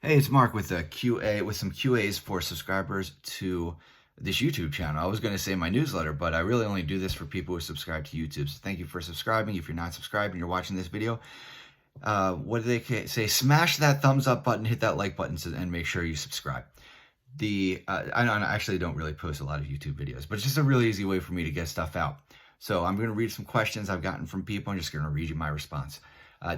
Hey, it's Mark with a QA with some QAs for subscribers to this YouTube channel. I was going to say my newsletter, but I really only do this for people who subscribe to YouTube. So thank you for subscribing. If you're not subscribed and you're watching this video, what do they say? Smash that thumbs up button, hit that like button, and make sure you subscribe. I actually don't really post a lot of YouTube videos, but it's just a really easy way for me to get stuff out. So I'm going to read some questions I've gotten from people. I'm just going to read you my response.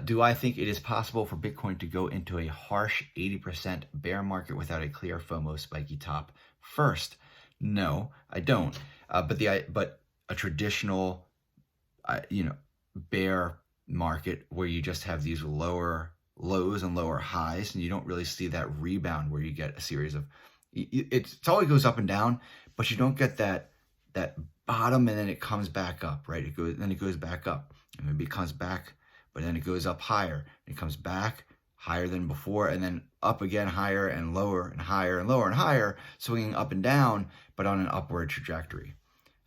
Do I think it is possible for Bitcoin to go into a harsh 80% bear market without a clear FOMO spiky top first? No, I don't. But a traditional, bear market where you just have these lower lows and lower highs, and you don't really see that rebound where you get a series of, it always goes up and down, but you don't get that bottom and then it comes back up, right? It goes back up, and maybe it comes back, but then it goes up higher. It comes back higher than before, and then up again, higher and lower and higher and lower and higher, swinging up and down, but on an upward trajectory.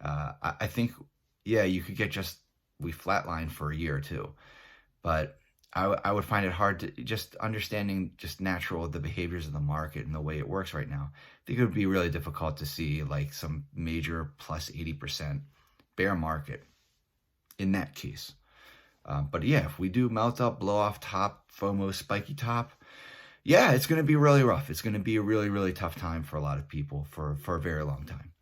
I think, yeah, you could get we flatline for a year or two, but I would find it hard to just understanding just the behaviors of the market and the way it works right now. I think it would be really difficult to see like some major plus 80% bear market in that case. But yeah, if we do melt up, blow off top, FOMO, spiky top, yeah, it's going to be really rough. It's going to be a really, really tough time for a lot of people for a very long time.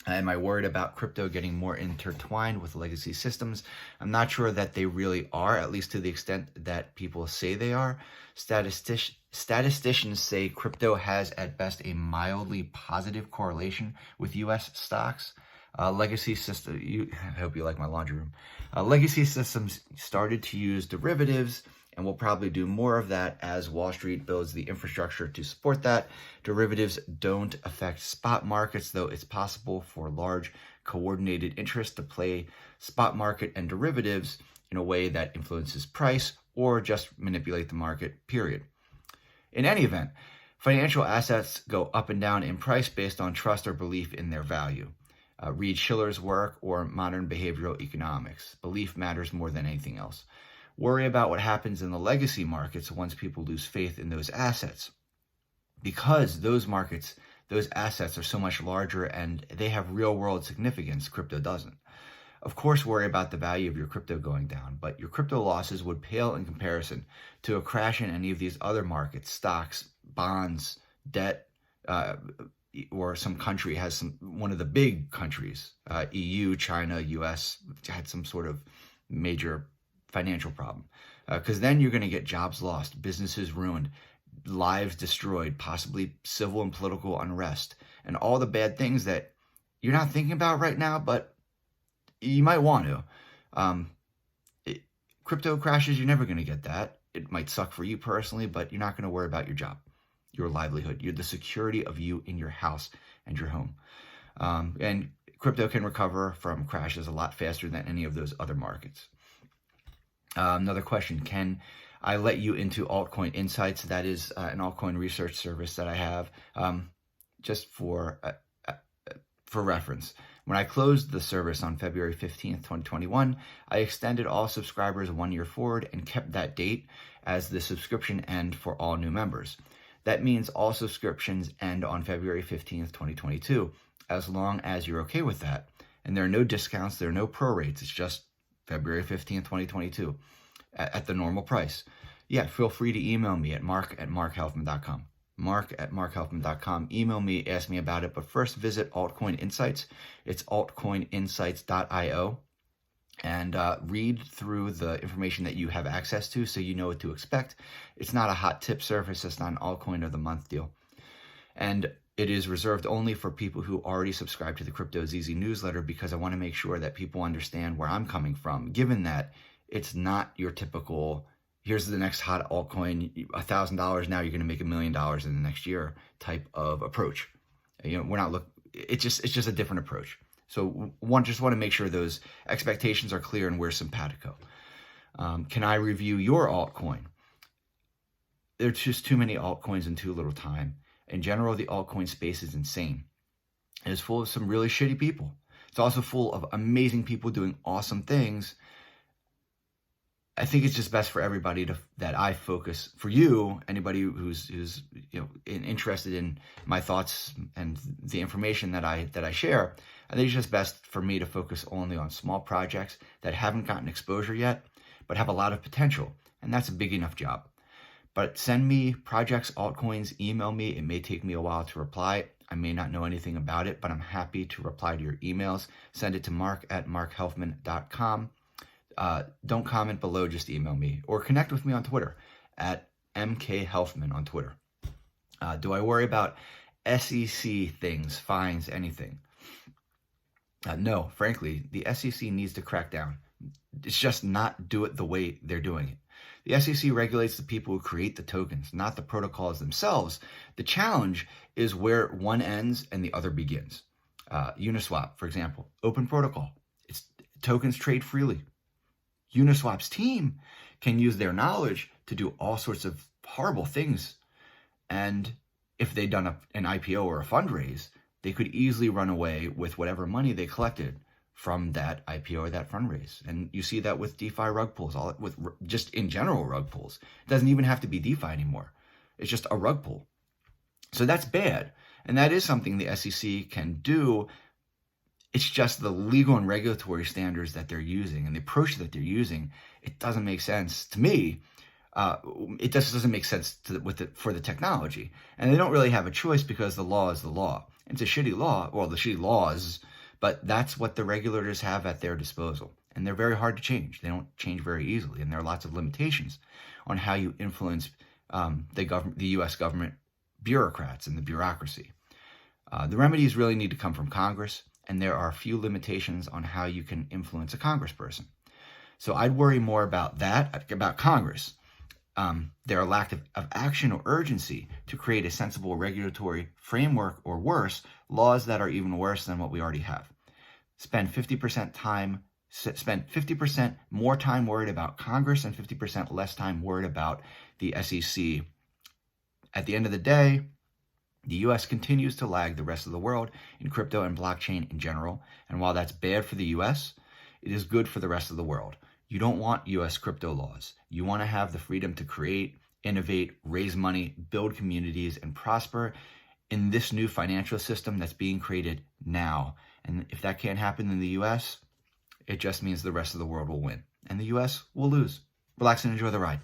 Am I worried about crypto getting more intertwined with legacy systems? I'm not sure that they really are, at least to the extent that people say they are. Statisticians say crypto has at best a mildly positive correlation with U.S. stocks. Legacy system, I hope you like my laundry room. Legacy systems started to use derivatives and will probably do more of that as Wall Street builds the infrastructure to support that. Derivatives don't affect spot markets, though it's possible for large coordinated interests to play spot market and derivatives in a way that influences price or just manipulate the market, period. In any event, financial assets go up and down in price based on trust or belief in their value. Read Shiller's work or Modern Behavioral Economics. Belief matters more than anything else. Worry about what happens in the legacy markets once people lose faith in those assets. Because those markets, those assets are so much larger and they have real world significance, crypto doesn't. Of course, worry about the value of your crypto going down, but your crypto losses would pale in comparison to a crash in any of these other markets, stocks, bonds, debt, or some country has one of the big countries, EU, China, US, had some sort of major financial problem. Because then you're going to get jobs lost, businesses ruined, lives destroyed, possibly civil and political unrest, and all the bad things that you're not thinking about right now, but you might want to. Crypto crashes, you're never going to get that. It might suck for you personally, but you're not going to worry about your job, your livelihood, the security of you in your house and your home. And crypto can recover from crashes a lot faster than any of those other markets. Another question, can I let you into Altcoin Insights? That is an altcoin research service that I have, just for reference. When I closed the service on February 15th, 2021, I extended all subscribers 1 year forward and kept that date as the subscription end for all new members. That means all subscriptions end on February 15th, 2022, as long as you're okay with that. And there are no discounts, there are no prorates, it's just February 15th, 2022, at the normal price. Yeah, feel free to email me at mark@markhelfman.com. mark@markhelfman.com. Email me, ask me about it, but first visit Altcoin Insights. It's altcoininsights.io. And read through the information that you have access to so you know what to expect. It's not a hot tip service. It's not an altcoin of the month deal. And it is reserved only for people who already subscribe to the Crypto ZZ newsletter, because I want to make sure that people understand where I'm coming from, given that it's not your typical, here's the next hot altcoin, $1,000 now, you're going to make $1 million in the next year type of approach. We're not it's just a different approach. So just want to make sure those expectations are clear and we're simpatico. Can I review your altcoin? There's just too many altcoins in too little time. In general, the altcoin space is insane. It is full of some really shitty people. It's also full of amazing people doing awesome things I think it's just best for everybody that I focus, for you, anybody who's interested in my thoughts and the information that I share. I think it's just best for me to focus only on small projects that haven't gotten exposure yet, but have a lot of potential, and that's a big enough job. But send me projects, altcoins, email me. It may take me a while to reply. I may not know anything about it, but I'm happy to reply to your emails. Send it to mark@markhelfman.com. Don't comment below, just email me or connect with me on Twitter at mkhelfman on Twitter. Do I worry about SEC things, fines, anything? No, frankly, the SEC needs to crack down. It's just not do it the way they're doing it. The SEC regulates the people who create the tokens, not the protocols themselves. The challenge is where one ends and the other begins. Uniswap, for example, open protocol. Its tokens trade freely. Uniswap's team can use their knowledge to do all sorts of horrible things. And if they'd done an IPO or a fundraise, they could easily run away with whatever money they collected from that IPO or that fundraise. And you see that with DeFi rug pulls, just in general rug pulls. It doesn't even have to be DeFi anymore. It's just a rug pull. So that's bad. And that is something the SEC can do. It's just the legal and regulatory standards that they're using and the approach that they're using. It doesn't make sense to me. It just doesn't make sense for the technology. And they don't really have a choice because the law is the law. It's a shitty law, well, the shitty laws, but that's what the regulators have at their disposal. And they're very hard to change. They don't change very easily. And there are lots of limitations on how you influence the U.S. government bureaucrats and the bureaucracy. The remedies really need to come from Congress, and there are a few limitations on how you can influence a congressperson. So I'd worry more about that, about Congress. Their lack of action or urgency to create a sensible regulatory framework, or worse, laws that are even worse than what we already have. Spend 50% more time worried about Congress and 50% less time worried about the SEC. At the end of the day, the U.S. continues to lag the rest of the world in crypto and blockchain in general. And while that's bad for the U.S., it is good for the rest of the world. You don't want U.S. crypto laws. You want to have the freedom to create, innovate, raise money, build communities, and prosper in this new financial system that's being created now. And if that can't happen in the U.S., it just means the rest of the world will win, and the U.S. will lose. Relax and enjoy the ride.